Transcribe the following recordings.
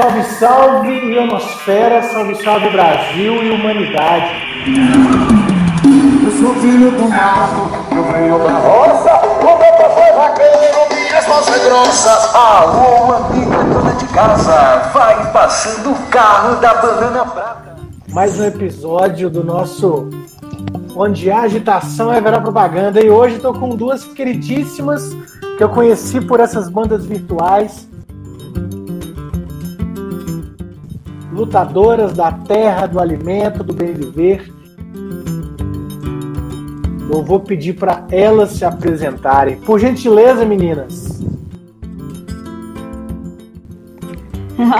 Salve, salve, ionosfera, salve, salve, Brasil e humanidade. Eu sou filho do mato, eu venho da roça, o meu pai foi vaqueiro, minhas mãos é grossa. Alô, amiga dona de casa, vai passando o carro da banana prata. Mais um episódio do nosso Onde há agitação haverá propaganda. E hoje estou com duas queridíssimas que eu conheci por essas bandas virtuais. Lutadoras da terra, do alimento, do bem viver. Eu vou pedir para elas se apresentarem. Por gentileza, meninas.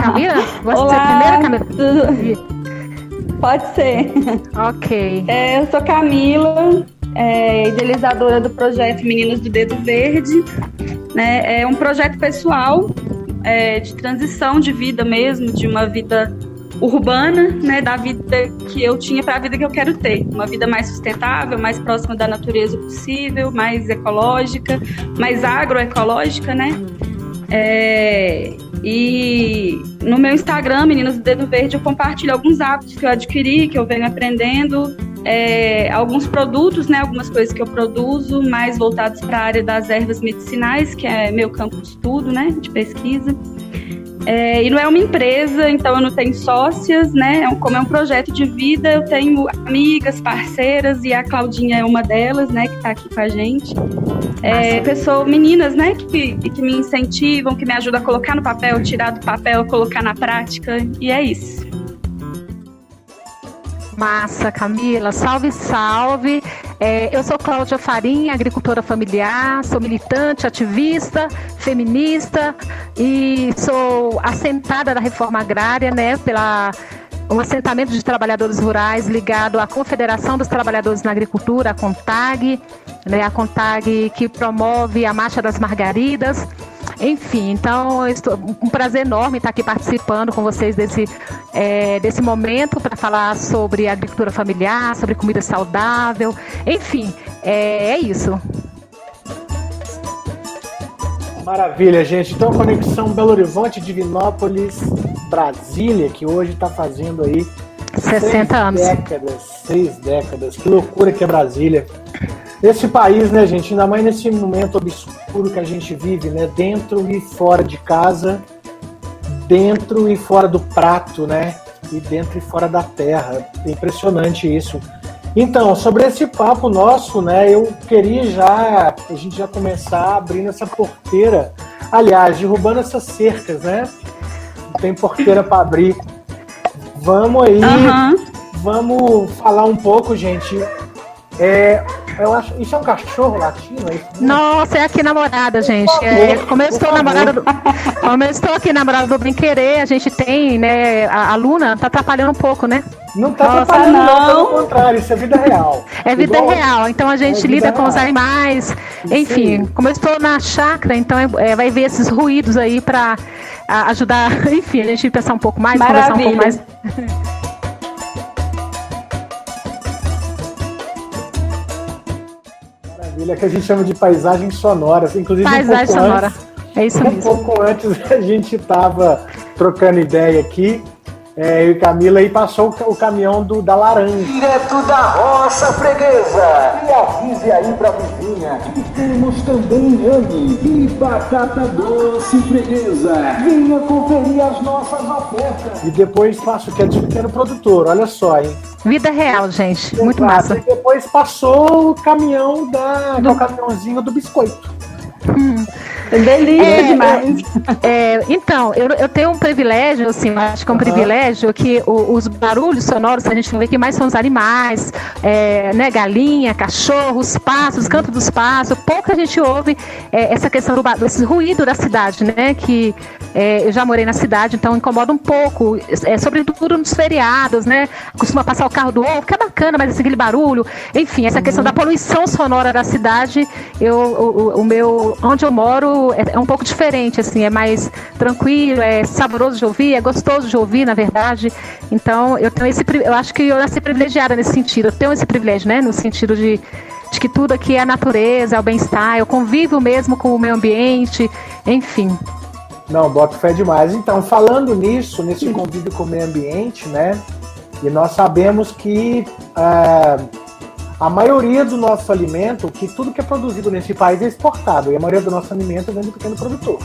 Camila? Você Olá, primeiro, Camila? Pode ser. Ok. Eu sou Camila, idealizadora do projeto Meninas do Dedo Verde. Né? É um projeto pessoal de transição de vida mesmo, de uma vida urbana, né, da vida que eu tinha para a vida que eu quero ter. Uma vida mais sustentável, mais próxima da natureza possível, mais ecológica, mais agroecológica, né? E no meu Instagram, Meninas do Dedo Verde, eu compartilho alguns hábitos que eu adquiri, que eu venho aprendendo, alguns produtos, né, algumas coisas que eu produzo, mais voltados para a área das ervas medicinais, que é meu campo de estudo, né, de pesquisa. E não é uma empresa, então eu não tenho sócias, né? Como é um projeto de vida, eu tenho amigas, parceiras, e a Claudinha é uma delas, né, que está aqui com a gente. Meninas, né, que me incentivam, que me ajudam a colocar no papel, tirar do papel, colocar na prática, e é isso. Massa, Camila. Salve, salve. Eu sou Cláudia Farinha, agricultora familiar, sou militante, ativista, feminista e sou assentada da reforma agrária, né, um assentamento de trabalhadores rurais ligado à Confederação dos Trabalhadores na Agricultura, a CONTAG, né, a CONTAG que promove a Marcha das Margaridas. Enfim, então um prazer enorme estar aqui participando com vocês desse momento para falar sobre agricultura familiar, sobre comida saudável, enfim, é isso. Maravilha, gente. Então, conexão Belo Horizonte, Divinópolis, Brasília, que hoje está fazendo aí 60 anos. 6 décadas. Que loucura que é Brasília. Esse país, né, gente, ainda mais nesse momento obscuro que a gente vive, né, dentro e fora de casa, dentro e fora do prato, né, e dentro e fora da terra. É impressionante isso. Então, sobre esse papo nosso, né, eu queria a gente já começar abrindo essa porteira, aliás, derrubando essas cercas, né, não tem porteira para abrir. Vamos aí, Vamos falar um pouco, gente. Eu acho, isso é um cachorro latino? É isso? Nossa, é aqui namorada, gente. Como eu estou aqui namorada do Bem Querer, a gente tem, né, a Luna tá atrapalhando um pouco, né? Não tá atrapalhando, não, pelo contrário, isso é vida real. É vida real, então a gente lida com os animais, enfim, como eu estou na chácara, então vai ver esses ruídos aí para ajudar, enfim, a gente pensar um pouco mais, conversar um pouco mais. Que a gente chama de paisagem sonora, inclusive paisagem sonora. É isso mesmo. Um pouco antes a gente estava trocando ideia aqui, eu e Camila, e passou o caminhão da laranja. Direto da roça, freguesa! E avise aí pra vizinha que temos também inhame e batata doce, freguesa! Venha conferir as nossas ofertas! E depois passou, que é de pequeno produtor, olha só, hein? Vida real, gente. Muito massa. E depois passou o caminhão o caminhãozinho do biscoito. Delícia demais. Então, eu tenho um privilégio, assim, acho que é um privilégio que os barulhos sonoros, a gente vê que mais são os animais, né, galinha, cachorros, pássaros, canto dos pássaros, pouco a gente ouve essa questão desse ruído da cidade, né, que eu já morei na cidade, então incomoda um pouco, sobretudo nos feriados, né, costuma passar o carro do ovo, que é bacana, mas assim, aquele barulho, enfim, essa questão da poluição sonora da cidade, onde eu moro é um pouco diferente, assim, é mais tranquilo, é saboroso de ouvir, é gostoso de ouvir, na verdade. Então, eu acho que eu nasci privilegiada nesse sentido, eu tenho esse privilégio, né, no sentido de que tudo aqui é a natureza, é o bem-estar, eu convivo mesmo com o meio ambiente, enfim. Não, boto fé demais. Então, falando nisso, nesse convívio com o meio ambiente, né? E nós sabemos que a maioria do nosso alimento, que tudo que é produzido nesse país é exportado. E a maioria do nosso alimento vem do pequeno produtor.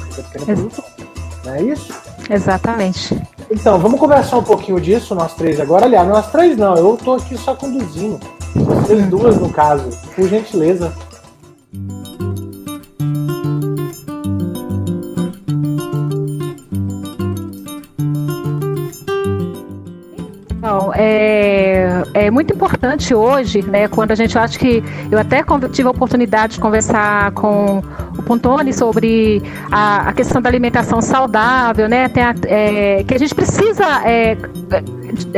Não é isso? Exatamente. Então, vamos conversar um pouquinho disso, nós três agora. Aliás, nós três não, eu tô aqui só conduzindo. Vocês duas, no caso, por gentileza. Então, é muito importante hoje, né, quando a gente acha que... Eu até tive a oportunidade de conversar com o Pontoni sobre a questão da alimentação saudável, né, que a gente precisa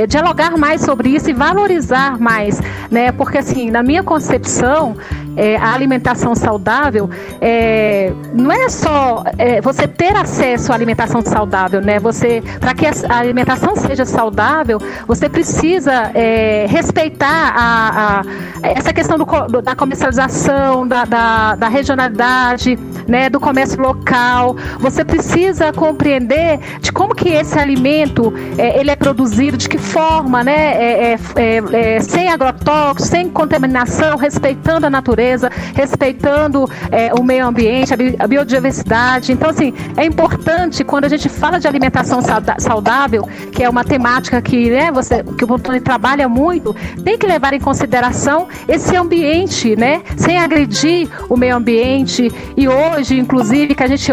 dialogar mais sobre isso e valorizar mais, né, porque assim, na minha concepção, a alimentação saudável não é só você ter acesso à alimentação saudável, né? Para que a alimentação seja saudável, você precisa respeitar essa questão da comercialização, da regionalidade, né? Do comércio local. Você precisa compreender de como que esse alimento ele é produzido, de que forma, né? Sem agrotóxicos, sem contaminação, respeitando a natureza, respeitando o meio ambiente, a biodiversidade. Então, assim, é importante quando a gente fala de alimentação saudável, que é uma temática que, né, que o Pontoni trabalha muito, tem que levar em consideração esse ambiente, né, sem agredir o meio ambiente. E hoje, inclusive, que a gente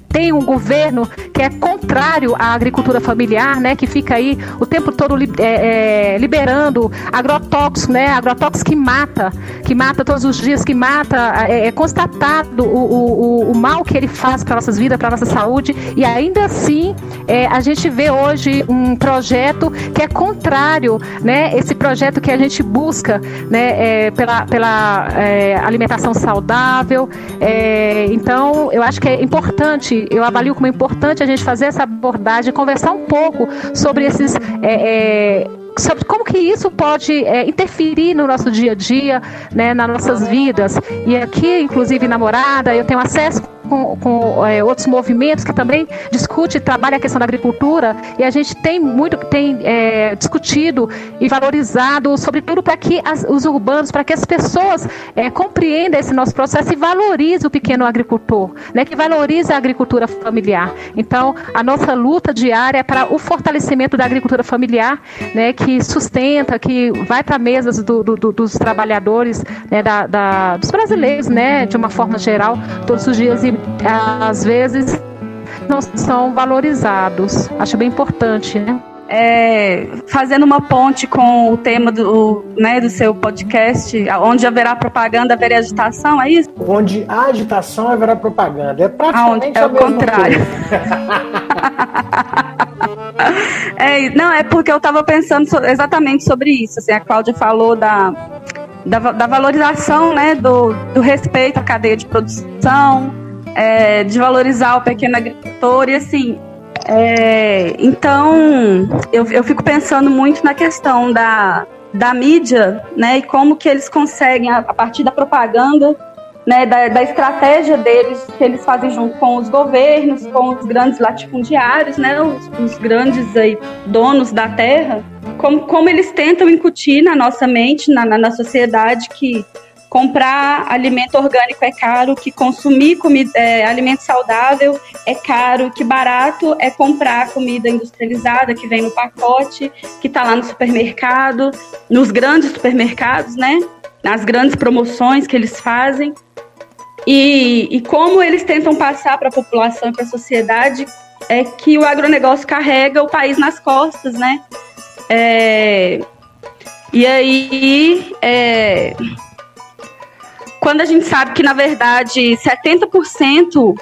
tem um governo que é contrário à agricultura familiar, né, que fica aí o tempo todo liberando agrotóxicos, né, agrotóxicos que mata todos os dias, que mata, é constatado o mal que ele faz para nossas vidas, para nossa saúde, e ainda assim a gente vê hoje um projeto que é contrário, né, esse projeto que a gente busca, né, pela alimentação saudável. Então, eu acho que é importante, eu avalio como importante a gente fazer essa abordagem, conversar um pouco sobre esses... sobre como que isso pode interferir no nosso dia a dia, né, nas nossas vidas. E aqui, inclusive, na Morada, eu tenho acesso com outros movimentos que também discutem e trabalham a questão da agricultura, e a gente tem discutido e valorizado, sobretudo para que os urbanos, para que as pessoas compreendam esse nosso processo e valorizem o pequeno agricultor, né, que valorize a agricultura familiar. Então, a nossa luta diária é para o fortalecimento da agricultura familiar, né, que sustenta, que vai para mesas dos trabalhadores, né, dos brasileiros, né, de uma forma geral, todos os dias, e às vezes não são valorizados. Acho bem importante, né? Fazendo uma ponte com o tema do seu podcast, onde haverá propaganda, haverá agitação, é isso? Onde há agitação, haverá propaganda. É praticamente o contrário. Não, é porque eu estava pensando exatamente sobre isso. Assim, a Cláudia falou da valorização, né, do respeito à cadeia de produção, de valorizar o pequeno agricultor, e assim... Então, eu fico pensando muito na questão da mídia, né, e como que eles conseguem, a partir da propaganda, né, da estratégia deles, que eles fazem junto com os governos, com os grandes latifundiários, né, os grandes aí, donos da terra, como eles tentam incutir na nossa mente, na sociedade, que comprar alimento orgânico é caro, que consumir alimento saudável é caro, que barato é comprar comida industrializada que vem no pacote, que está lá no supermercado, nos grandes supermercados, né? Nas grandes promoções que eles fazem. E como eles tentam passar para a população e para a sociedade que o agronegócio carrega o país nas costas, né? E aí... Quando a gente sabe que, na verdade, 70%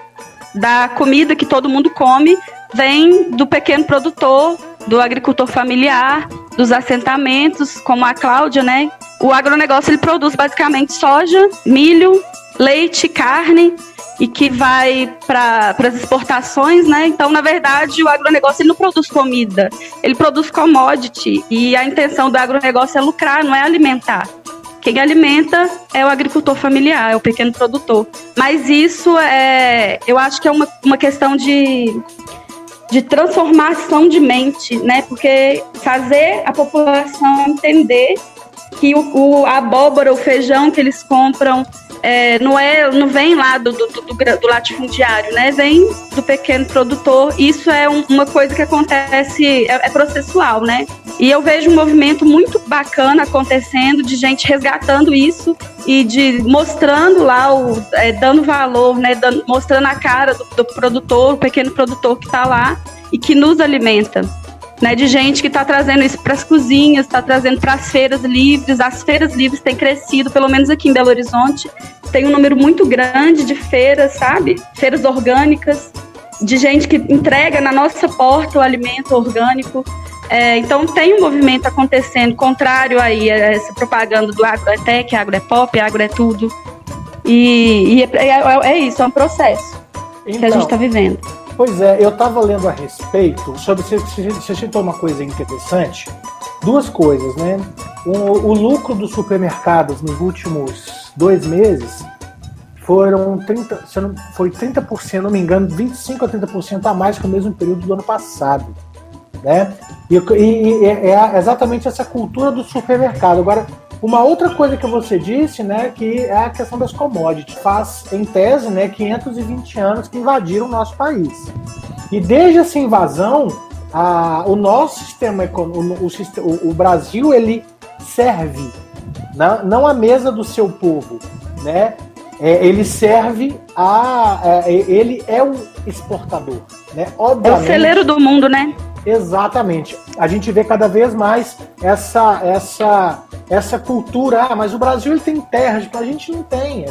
da comida que todo mundo come vem do pequeno produtor, do agricultor familiar, dos assentamentos, como a Cláudia, né? O agronegócio, ele produz basicamente soja, milho, leite, carne, e que vai para as exportações, né? Então, na verdade, o agronegócio ele não produz comida, ele produz commodity, e a intenção do agronegócio é lucrar, não é alimentar. Quem alimenta é o agricultor familiar, é o pequeno produtor. Mas isso eu acho que é uma questão de transformação de mente, né? Porque fazer a população entender que a abóbora, o feijão que eles compram não vem lá do latifundiário, né? Vem do pequeno produtor. Isso é uma coisa que acontece, é processual, né? E eu vejo um movimento muito bacana acontecendo, de gente resgatando isso e mostrando lá, dando valor, né? Mostrando a cara do produtor, o pequeno produtor que está lá e que nos alimenta. Né, de gente que está trazendo isso para as cozinhas, está trazendo para as feiras livres. As feiras livres têm crescido, pelo menos aqui em Belo Horizonte, tem um número muito grande de feiras, sabe? Feiras orgânicas, de gente que entrega na nossa porta o alimento orgânico. Então tem um movimento acontecendo, contrário aí a essa propaganda do agro é tech, agro é pop, agro é tudo. E é isso, é um processo que a gente está vivendo. Pois é, eu estava lendo a respeito sobre, você citou uma coisa interessante, duas coisas, né? O lucro dos supermercados nos últimos 2 meses foram 30%, se não me engano, 25% a 30% a mais que o mesmo período do ano passado, né? E é exatamente essa cultura do supermercado. Agora, uma outra coisa que você disse, né, que é a questão das commodities. Faz, em tese, né, 520 anos que invadiram o nosso país. E desde essa invasão, o nosso sistema econômico, o Brasil, ele serve, não à mesa do seu povo, né? Ele serve ele é o exportador, né? Obviamente, é o celeiro do mundo, né? Exatamente. A gente vê cada vez mais essa cultura. Mas o Brasil ele tem terras, a gente não tem.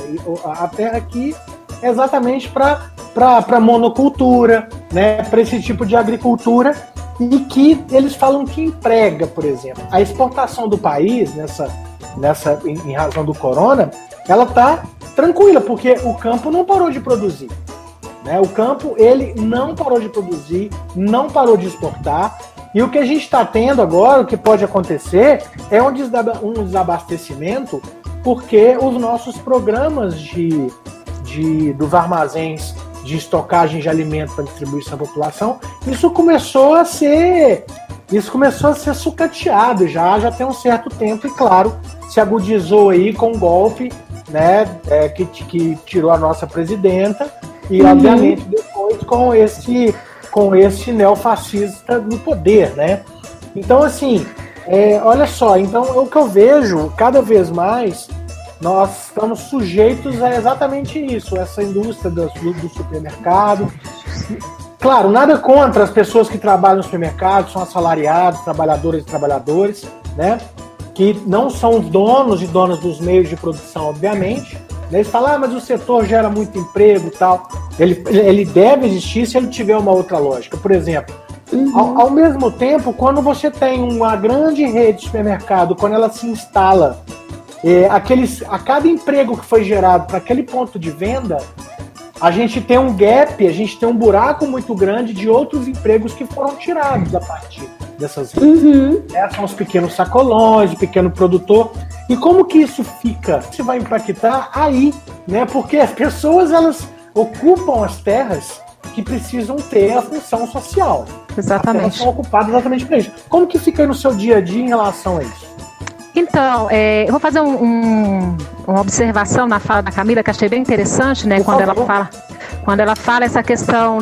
A terra aqui é exatamente para monocultura, né? Para esse tipo de agricultura, e que eles falam que emprega, por exemplo. A exportação do país, em razão do corona, ela está tranquila, porque o campo não parou de produzir. Né? O campo, ele não parou de produzir, não parou de exportar, e o que a gente está tendo agora, o que pode acontecer, é um desabastecimento, porque os nossos programas dos armazéns de estocagem de alimentos para distribuição à população, isso começou a ser sucateado já tem um certo tempo, e claro, se agudizou aí com o golpe, né, que tirou a nossa presidenta, e obviamente depois com esse neofascista no poder, né? Então, assim, olha só, então o que eu vejo, cada vez mais, nós estamos sujeitos a exatamente isso, essa indústria do supermercado. Claro, nada contra as pessoas que trabalham no supermercado, são assalariados, trabalhadoras e trabalhadores, né? Que não são os donos e donas dos meios de produção, obviamente. Eles falam, mas o setor gera muito emprego e tal. Ele deve existir se ele tiver uma outra lógica. Por exemplo, ao mesmo tempo, quando você tem uma grande rede de supermercado, quando ela se instala, a cada emprego que foi gerado para aquele ponto de venda, a gente tem um gap, a gente tem um buraco muito grande de outros empregos que foram tirados a partir dessas redes. São os pequenos sacolões, o pequeno produtor. E como que isso fica? Isso vai impactar aí, né? Porque as pessoas, elas ocupam as terras que precisam ter a função social. Exatamente. Elas são ocupadas exatamente para isso. Como que fica aí no seu dia a dia em relação a isso? Então, eu vou fazer uma observação na fala da Camila, que achei bem interessante, né? Quando ela fala essa questão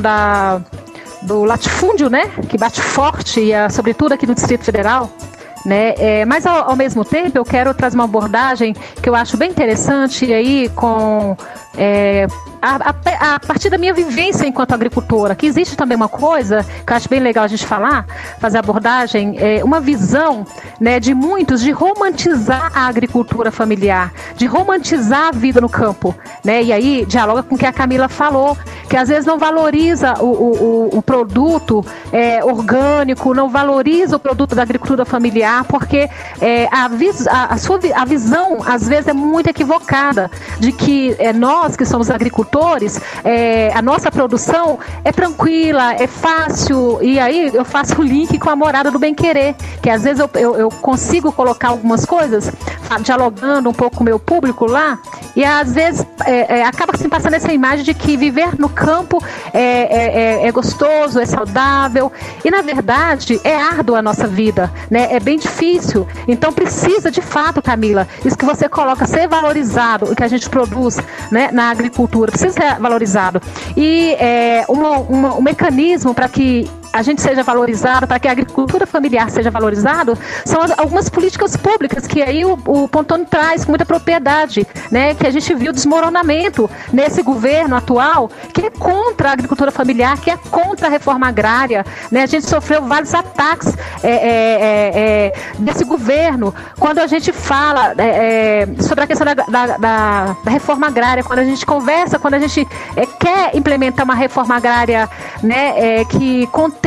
do latifúndio, né? Que bate forte, sobretudo aqui no Distrito Federal. Né? Mas ao mesmo tempo eu quero trazer uma abordagem que eu acho bem interessante, e aí a partir da minha vivência enquanto agricultora, que existe também uma coisa que eu acho bem legal a gente fazer abordagem, uma visão, né, de muitos de romantizar a agricultura familiar, de romantizar a vida no campo, né? E aí dialoga com o que a Camila falou, que às vezes não valoriza o produto orgânico, não valoriza o produto da agricultura familiar, porque a visão às vezes é muito equivocada de que nós que somos agricultores, a nossa produção é tranquila, é fácil. E aí eu faço o link com a morada do bem-querer, que às vezes eu consigo colocar algumas coisas dialogando um pouco com o meu público lá, e às vezes acaba assim, passando essa imagem de que viver no campo é gostoso, é saudável, e na verdade é árdua a nossa vida, né? É bem difícil. Então precisa de fato, Camila, isso que você coloca, ser valorizado, o que a gente produz, né, na agricultura, precisa ser valorizado. E um mecanismo para que a gente seja valorizado, para que a agricultura familiar seja valorizada, são algumas políticas públicas que aí o Pontoni traz com muita propriedade, né, que a gente viu desmoronamento nesse governo atual, que é contra a agricultura familiar, que é contra a reforma agrária, né, a gente sofreu vários ataques desse governo, quando a gente fala sobre a questão da reforma agrária, quando a gente conversa, quando a gente quer implementar uma reforma agrária, né, que contemple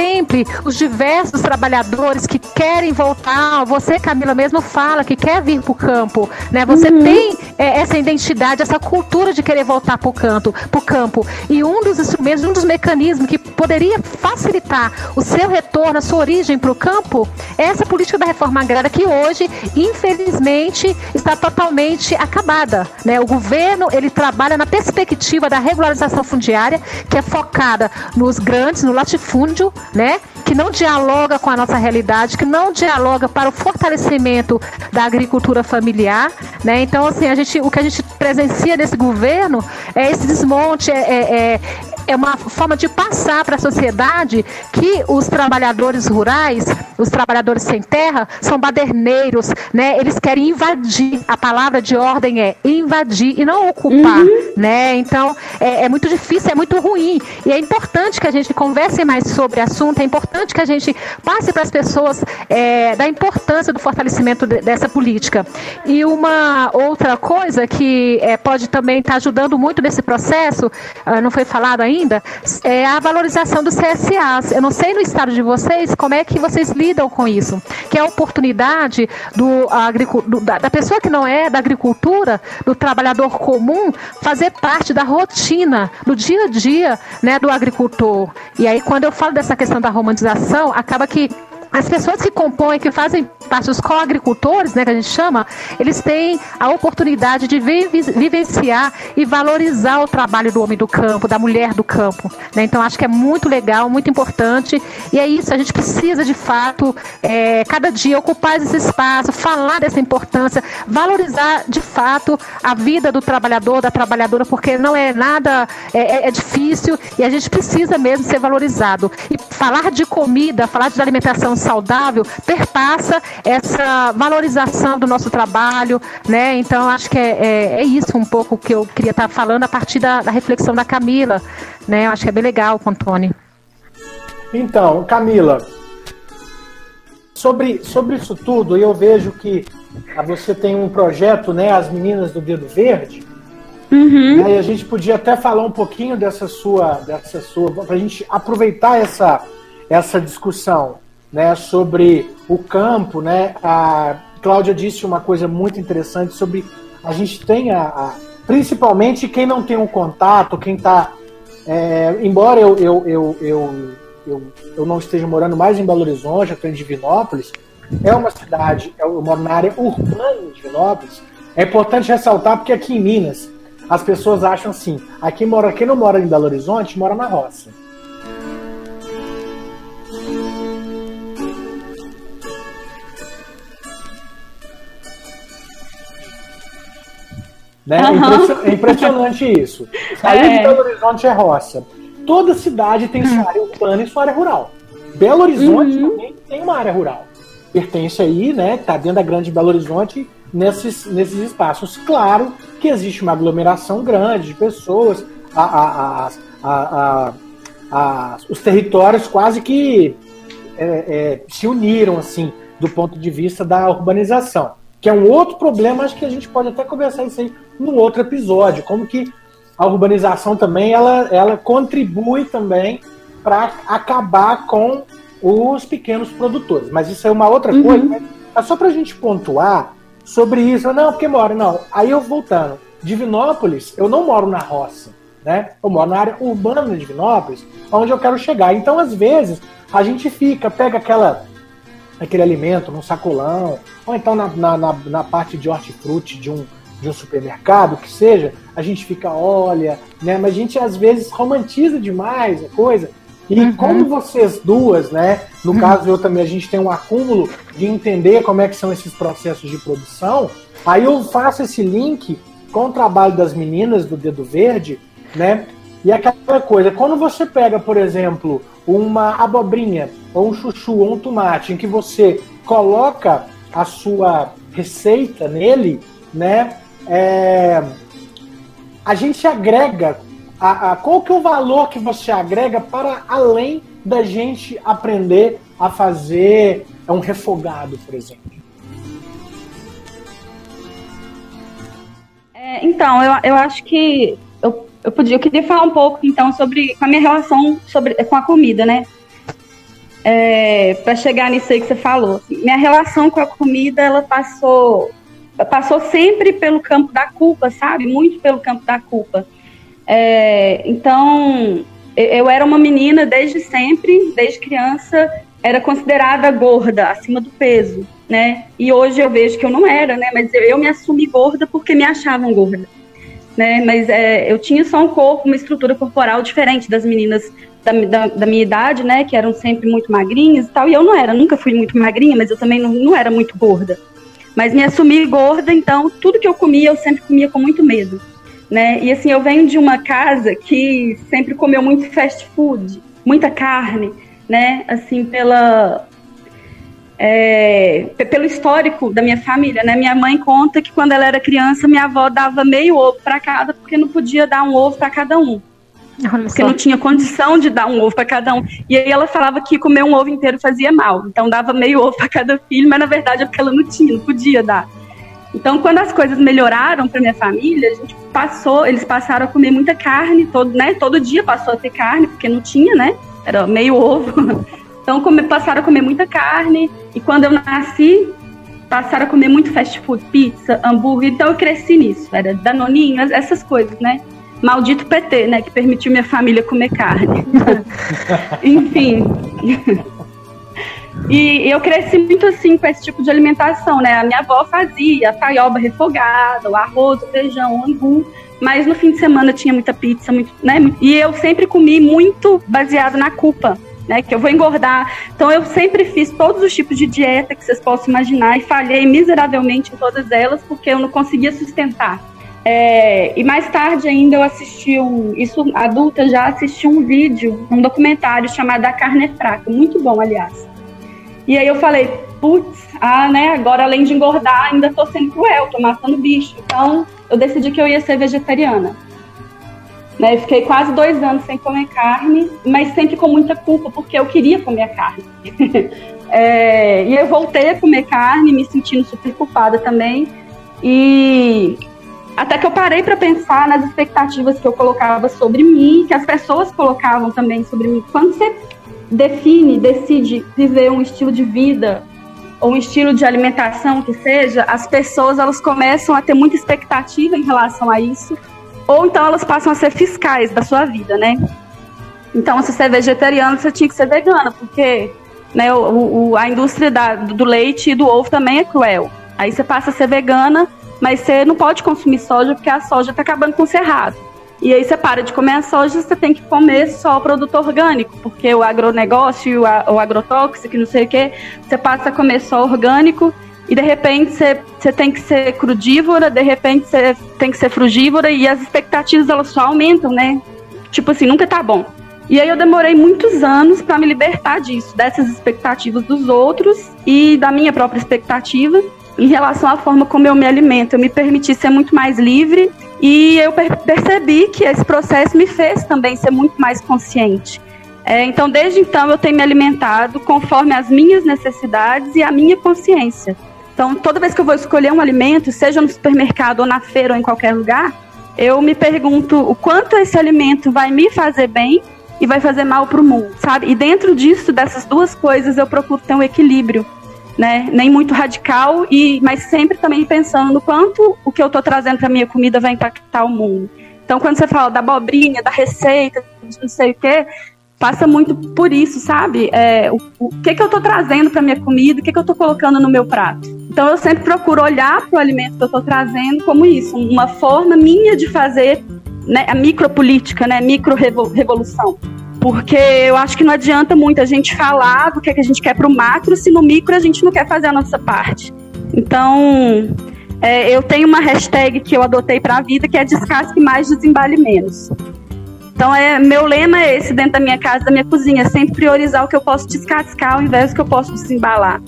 os diversos trabalhadores que querem voltar. Você, Camila, mesmo fala que quer vir para o campo, né? Você tem essa identidade, essa cultura de querer voltar para o campo. E um dos instrumentos, um dos mecanismos que poderia facilitar o seu retorno, a sua origem para o campo, é essa política da reforma agrária que hoje, infelizmente, está totalmente acabada, né? O governo, ele trabalha na perspectiva da regularização fundiária, que é focada nos grandes, no latifúndio, né? Que não dialoga com a nossa realidade, que não dialoga para o fortalecimento da agricultura familiar, né? Então, assim, o que a gente presencia nesse governo é esse desmonte, é uma forma de passar para a sociedade que os trabalhadores rurais, os trabalhadores sem terra, são baderneiros, né? Eles querem invadir. A palavra de ordem é invadir e não ocupar, né? Então, é muito difícil, é muito ruim. E é importante que a gente converse mais sobre o assunto, é importante que a gente passe para as pessoas da importância do fortalecimento dessa política. E uma outra coisa que pode também estar ajudando muito nesse processo, não foi falado ainda, é a valorização dos CSAs. Eu não sei no estado de vocês como é que vocês lidam com isso, que é a oportunidade da pessoa que não é da agricultura, do trabalhador comum, fazer parte da rotina, do dia a dia, né, do agricultor. E aí, quando eu falo dessa questão da romantização, acaba que as pessoas que compõem, que fazem parte dos coagricultores, né, que a gente chama, eles têm a oportunidade de vivenciar e valorizar o trabalho do homem do campo, da mulher do campo, né? Então, acho que é muito legal, muito importante, e é isso, a gente precisa, de fato, cada dia ocupar esse espaço, falar dessa importância, valorizar, de fato, a vida do trabalhador, da trabalhadora, porque não é nada, é difícil, e a gente precisa mesmo ser valorizado. E falar de comida, falar de alimentação saudável, perpassa essa valorização do nosso trabalho, né? Então, acho que é isso um pouco que eu queria estar falando a partir da reflexão da Camila, né? Eu acho que é bem legal, Pontoni. Então, Camila, sobre isso tudo, eu vejo que você tem um projeto, né, As Meninas do Dedo Verde, e aí a gente podia até falar um pouquinho dessa sua para a gente aproveitar essa discussão, né, sobre o campo, né? A Cláudia disse uma coisa muito interessante sobre a gente tem principalmente quem não tem um contato, quem está, embora eu não esteja morando mais em Belo Horizonte, eu estou em Divinópolis, é uma cidade, eu moro na área urbana de Divinópolis. É importante ressaltar porque aqui em Minas as pessoas acham assim, quem não mora em Belo Horizonte mora na roça. Né? É impressionante isso. Sair de Belo Horizonte é roça. Toda cidade tem sua área urbana e sua área rural. Belo Horizonte também tem uma área rural. Pertence aí, né? Está dentro da grande Belo Horizonte, nesses espaços. Claro que existe uma aglomeração grande de pessoas. Os territórios quase que se uniram, assim, do ponto de vista da urbanização. Que é um outro problema, acho que a gente pode até conversar isso aí num outro episódio, como que a urbanização também, ela contribui também para acabar com os pequenos produtores. Mas isso é uma outra coisa, né? É só para a gente pontuar sobre isso. Não, porque moro, não. Aí eu voltando. Divinópolis, eu não moro na roça, né? Eu moro na área urbana de Divinópolis, onde eu quero chegar. Então, às vezes, a gente pega aquela aquele alimento num sacolão, ou então na parte de hortifruti de um supermercado, que seja, a gente fica, olha, né? Mas a gente às vezes romantiza demais a coisa. E como vocês duas, né? No caso eu também, a gente tem um acúmulo de entender como é que são esses processos de produção. Aí eu faço esse link com o trabalho das meninas do Dedo Verde, né? E aquela coisa, quando você pega, por exemplo, uma abobrinha, ou um chuchu, ou um tomate, em que você coloca a sua receita nele, né? A gente agrega, qual que é o valor que você agrega para além da gente aprender a fazer um refogado, por exemplo? Então, eu acho que eu queria falar um pouco, então, sobre a minha relação com a comida, né? Para chegar nisso aí que você falou. Assim, minha relação com a comida, ela passou sempre pelo campo da culpa, sabe? Muito pelo campo da culpa. Então, eu era uma menina desde sempre, desde criança, era considerada gorda, acima do peso, né? E hoje eu vejo que eu não era, né? Mas eu me assumi gorda porque me achavam gorda, né? Mas eu tinha só um corpo, uma estrutura corporal diferente das meninas da minha idade, né? Que eram sempre muito magrinhas e tal. E eu não era, nunca fui muito magrinha, mas eu também não era muito gorda. Mas me assumi gorda, então tudo que eu comia, eu sempre comia com muito medo, né? E assim, eu venho de uma casa que sempre comeu muito fast food, muita carne, né? Assim, pelo histórico da minha família, né? Minha mãe conta que quando ela era criança, minha avó dava meio ovo para cada, porque não podia dar um ovo para cada um. Porque não tinha condição de dar um ovo para cada um. E aí ela falava que comer um ovo inteiro fazia mal. Então dava meio ovo para cada filho, mas na verdade é porque ela não podia dar. Então, quando as coisas melhoraram para minha família, eles passaram a comer muita carne, todo dia passou a ter carne, porque não tinha, né? Era meio ovo. Então, passaram a comer muita carne. E quando eu nasci, passaram a comer muito fast food, pizza, hambúrguer. Então, eu cresci nisso. Era Danoninho, essas coisas, né? Maldito PT, né? Que permitiu minha família comer carne. Enfim. E eu cresci muito assim com esse tipo de alimentação, né? A minha avó fazia a taioba refogada, o arroz, o feijão, o angu, mas no fim de semana tinha muita pizza, né? E eu sempre comi muito baseado na culpa, né? Que eu vou engordar. Então eu sempre fiz todos os tipos de dieta que vocês possam imaginar e falhei miseravelmente em todas elas porque eu não conseguia sustentar. E mais tarde ainda eu assisti isso adulta já assisti um vídeo, um documentário chamado A Carne é Fraca, muito bom, aliás. E aí eu falei, né, agora além de engordar, ainda tô sendo cruel, tô matando bicho. Então, eu decidi que eu ia ser vegetariana. Né, eu fiquei quase 2 anos sem comer carne, mas sempre com muita culpa, porque eu queria comer a carne. E eu voltei a comer carne, me sentindo super culpada também. E até que eu parei para pensar nas expectativas que eu colocava sobre mim, que as pessoas colocavam também sobre mim. Quando você decide viver um estilo de vida ou um estilo de alimentação que seja, as pessoas elas começam a ter muita expectativa em relação a isso, ou então elas passam a ser fiscais da sua vida, né? Então, se você é vegetariano, você tinha que ser vegana, porque né, a indústria do leite e do ovo também é cruel. Aí você passa a ser vegana, mas você não pode consumir soja porque a soja está acabando com o cerrado. E aí você para de comer a soja, você tem que comer só produto orgânico, porque o agronegócio, o agrotóxico, não sei o que, você passa a comer só orgânico e de repente você tem que ser crudívora, de repente você tem que ser frugívora e as expectativas elas só aumentam, né? Tipo assim, nunca tá bom. E aí eu demorei muitos anos para me libertar disso, dessas expectativas dos outros e da minha própria expectativa em relação à forma como eu me alimento. Eu me permiti ser muito mais livre e eu percebi que esse processo me fez também ser muito mais consciente. Então, desde então, eu tenho me alimentado conforme as minhas necessidades e a minha consciência. Então, toda vez que eu vou escolher um alimento, seja no supermercado ou na feira ou em qualquer lugar, eu me pergunto o quanto esse alimento vai me fazer bem e vai fazer mal para o mundo, sabe? E dentro disso, dessas duas coisas, eu procuro ter um equilíbrio, né? Nem muito radical, mas sempre também pensando no quanto o que eu estou trazendo para minha comida vai impactar o mundo. Então, quando você fala da abobrinha, da receita, de não sei o quê, passa muito por isso, sabe? O que eu tô trazendo para minha comida, o que eu tô colocando no meu prato. Então eu sempre procuro olhar para o alimento que eu tô trazendo como isso, uma forma minha de fazer, né, a micropolítica, né, micro-revolução. Porque eu acho que não adianta muito a gente falar do que a gente quer para o macro, se no micro a gente não quer fazer a nossa parte. Então, eu tenho uma hashtag que eu adotei para a vida, que é descasque mais, desembale menos. Então, meu lema é esse dentro da minha casa, da minha cozinha, sempre priorizar o que eu posso descascar ao invés do que eu posso desembalar.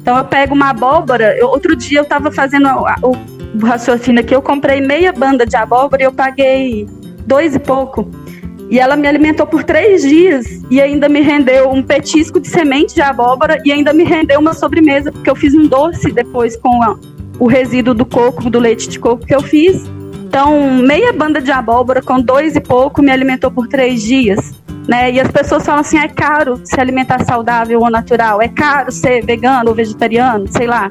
Então, eu pego uma abóbora, outro dia eu estava fazendo o raciocínio aqui, eu comprei meia banda de abóbora e eu paguei 2 e pouco. E ela me alimentou por 3 dias e ainda me rendeu um petisco de semente de abóbora e ainda me rendeu uma sobremesa, porque eu fiz um doce depois com o resíduo do coco, do leite de coco que eu fiz. Então, meia banda de abóbora com 2 e pouco me alimentou por 3 dias. Né? E as pessoas falam assim, é caro se alimentar saudável ou natural, é caro ser vegano ou vegetariano, sei lá.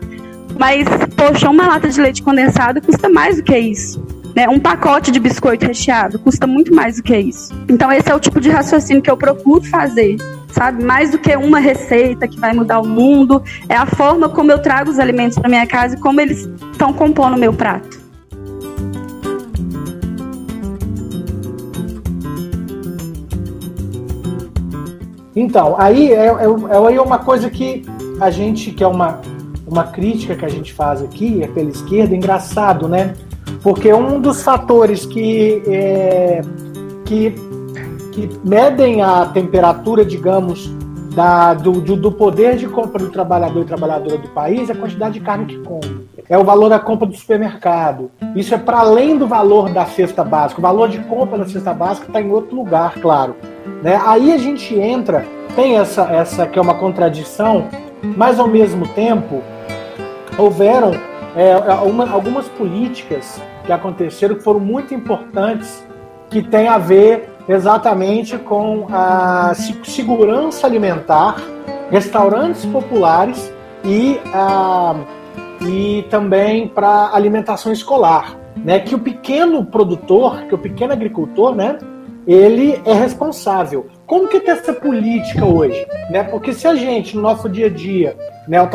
Mas, poxa, uma lata de leite condensado custa mais do que isso. Né? Um pacote de biscoito recheado custa muito mais do que isso. Então, esse é o tipo de raciocínio que eu procuro fazer, sabe? Mais do que uma receita que vai mudar o mundo, é a forma como eu trago os alimentos para minha casa e como eles estão compondo o meu prato. Então, aí é uma coisa que a gente, que é uma crítica que a gente faz aqui, pela esquerda, engraçado, né? Porque um dos fatores que medem a temperatura, digamos, do poder de compra do trabalhador e trabalhadora do país é a quantidade de carne que come. É o valor da compra do supermercado. Isso é para além do valor da cesta básica. O valor de compra da cesta básica está em outro lugar, claro. Né? Aí a gente entra, tem essa que é uma contradição, mas ao mesmo tempo houveram algumas políticas que aconteceram que foram muito importantes, que tem a ver exatamente com a segurança alimentar, restaurantes populares e também para alimentação escolar, né? Que o pequeno produtor, que o pequeno agricultor, né? Ele é responsável. Como que tem essa política hoje? Né? Porque se a gente, no nosso dia a dia, né, os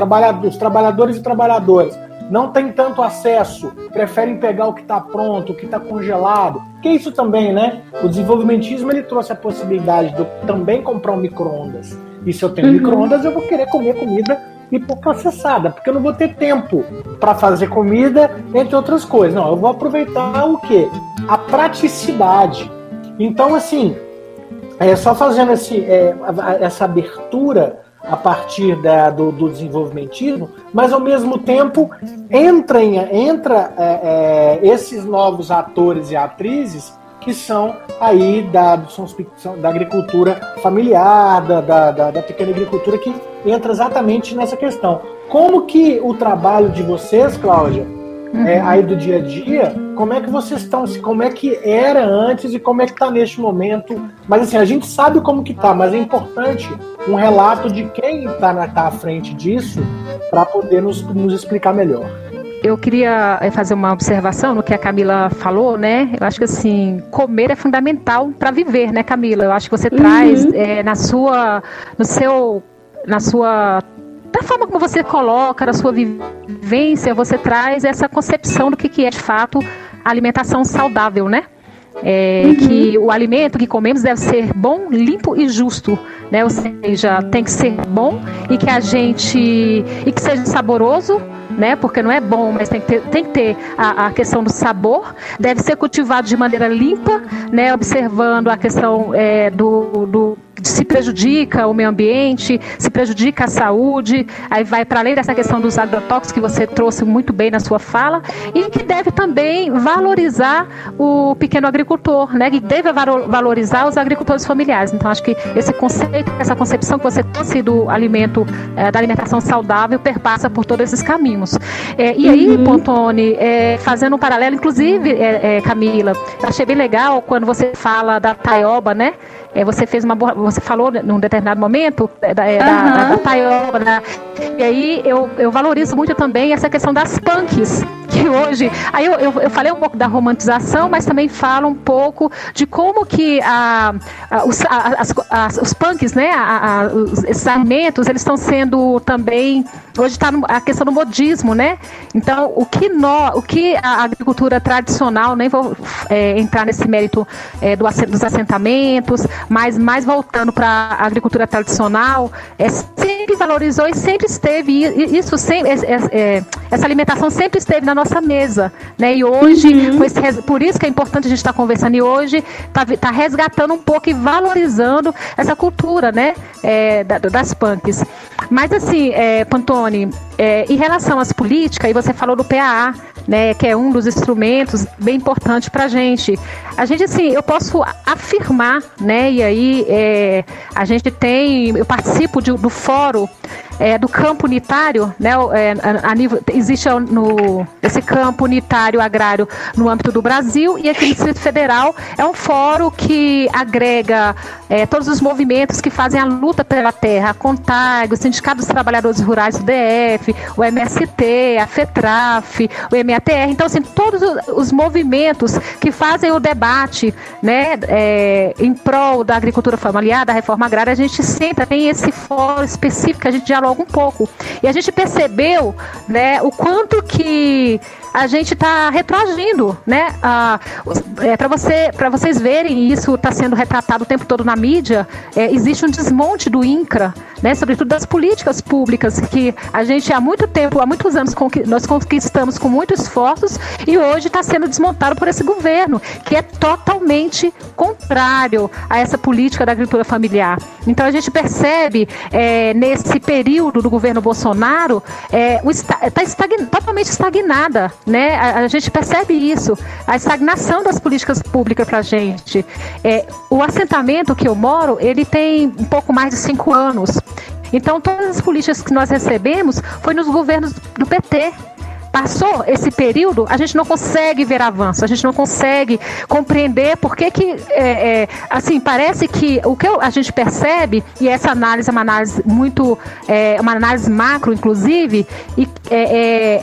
trabalhadores e trabalhadoras não têm tanto acesso, preferem pegar o que está pronto, o que está congelado, que isso também, né? O desenvolvimentismo ele trouxe a possibilidade de eu também comprar um micro-ondas. E se eu tenho micro-ondas, eu vou querer comer comida hiperprocessada, porque eu não vou ter tempo para fazer comida, entre outras coisas. Não, eu vou aproveitar o quê? A praticidade. Então, assim, só fazendo essa abertura a partir do desenvolvimentismo, mas ao mesmo tempo entra esses novos atores e atrizes que são aí são da agricultura familiar, da pequena agricultura, que entra exatamente nessa questão. Como que o trabalho de vocês, Cláudia, aí do dia a dia, como é que vocês estão, como é que era antes e como é que está neste momento? Mas assim, a gente sabe como que está, mas é importante um relato de quem está à frente disso para poder nos explicar melhor. Eu queria fazer uma observação no que a Camila falou, né? Eu acho que assim, comer é fundamental para viver, né, Camila? Eu acho que você traz da forma como você coloca, da sua vivência, você traz essa concepção do que é de fato a alimentação saudável, né? Que o alimento que comemos deve ser bom, limpo e justo, né? Ou seja, tem que ser bom e que seja saboroso, né? Porque não é bom, mas tem que ter a questão do sabor. Deve ser cultivado de maneira limpa, né? Observando a questão se prejudica o meio ambiente, se prejudica a saúde, aí vai para além dessa questão dos agrotóxicos que você trouxe muito bem na sua fala, e que deve também valorizar o pequeno agricultor, né? Que deve valorizar os agricultores familiares. Então acho que esse conceito, essa concepção que você trouxe do alimento, da alimentação saudável, perpassa por todos esses caminhos. E aí, Pontoni, fazendo um paralelo, inclusive, Camila, eu achei bem legal quando você fala da taioba, né? Você falou num determinado momento da taioba, e aí eu valorizo muito também essa questão das punks, que hoje, aí eu falei um pouco da romantização, mas também falo um pouco de como que os punks, né, esses alimentos, eles estão sendo também, hoje está a questão do modismo, né? Então, o que a agricultura tradicional, nem vou entrar nesse mérito dos assentamentos, mas mais voltando para a agricultura tradicional, sempre valorizou e sempre esteve, isso sempre, essa alimentação sempre esteve na nossa mesa, né? E hoje, por isso que é importante a gente estar conversando, e hoje está resgatando um pouco e valorizando essa cultura, né? Das punks. Mas assim, Pantone, em relação às políticas, e você falou do PAA, né, que é um dos instrumentos bem importante para a gente, assim, eu posso afirmar, né, e aí eu participo do fórum do campo unitário, né, existe esse campo unitário agrário no âmbito do Brasil, e aqui no Distrito Federal é um fórum que agrega todos os movimentos que fazem a luta pela terra, a CONTAG, o Sindicato dos Trabalhadores Rurais do DF, o MST, a FETRAF, o MATR, então assim, todos os movimentos que fazem o debate, né, em prol da agricultura familiar, da reforma agrária, a gente senta, tem esse fórum específico que a gente dialoga um pouco, e a gente percebeu, né, o que a gente está retroagindo, né? Para vocês verem, e isso está sendo retratado o tempo todo na mídia, existe um desmonte do INCRA, né? Sobretudo das políticas públicas que a gente há muitos anos nós conquistamos com muitos esforços, e hoje está sendo desmontado por esse governo, que é totalmente contrário a essa política da agricultura familiar. Então a gente percebe nesse período do governo Bolsonaro está totalmente estagnada, né? A gente percebe isso, a estagnação das políticas públicas para a gente. O assentamento que eu moro, ele tem um pouco mais de 5 anos. Então todas as políticas que nós recebemos foi nos governos do PT. Passou esse período, a gente não consegue ver avanço, a gente não consegue compreender por que assim, parece que o que a gente percebe, e essa análise é uma análise muito, uma análise macro, inclusive, e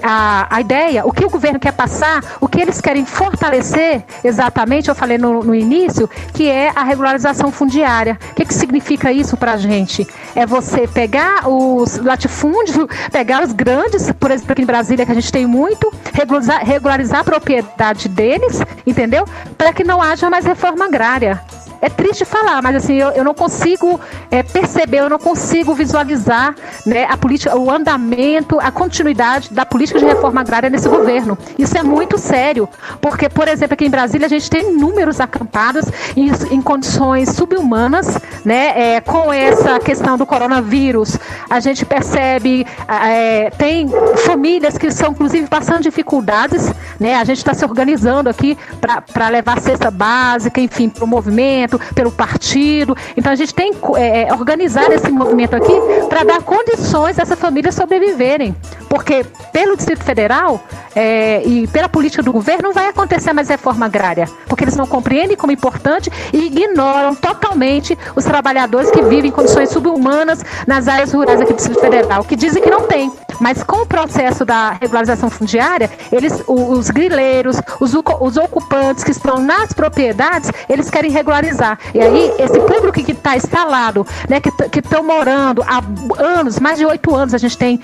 a ideia, o que o governo quer passar, o que eles querem fortalecer, exatamente, eu falei no início, que é a regularização fundiária. O que significa isso pra gente? É você pegar os latifúndios, pegar os grandes, por exemplo, aqui em Brasília, que a gente tem muito, regularizar a propriedade deles, entendeu? Para que não haja mais reforma agrária. É triste falar, mas assim, eu não consigo perceber, eu não consigo visualizar, né, a política, o andamento, a continuidade da política de reforma agrária nesse governo. Isso é muito sério, porque, por exemplo, aqui em Brasília a gente tem inúmeros acampados em condições subhumanas, né, com essa questão do coronavírus. A gente percebe, tem famílias que estão, inclusive, passando dificuldades, né, a gente está se organizando aqui para levar cesta básica, enfim, para o movimento, pelo partido. Então a gente tem que organizar esse movimento aqui para dar condições a essas famílias sobreviverem, porque pelo Distrito Federal e pela política do governo não vai acontecer mais reforma agrária, porque eles não compreendem como importante e ignoram totalmente os trabalhadores que vivem em condições subhumanas nas áreas rurais aqui do Distrito Federal, que dizem que não tem. Mas com o processo da regularização fundiária, os grileiros, os ocupantes que estão nas propriedades, eles querem regularizar. E aí, esse público que está instalado, né, que estão morando há anos, mais de 8 anos, a gente tem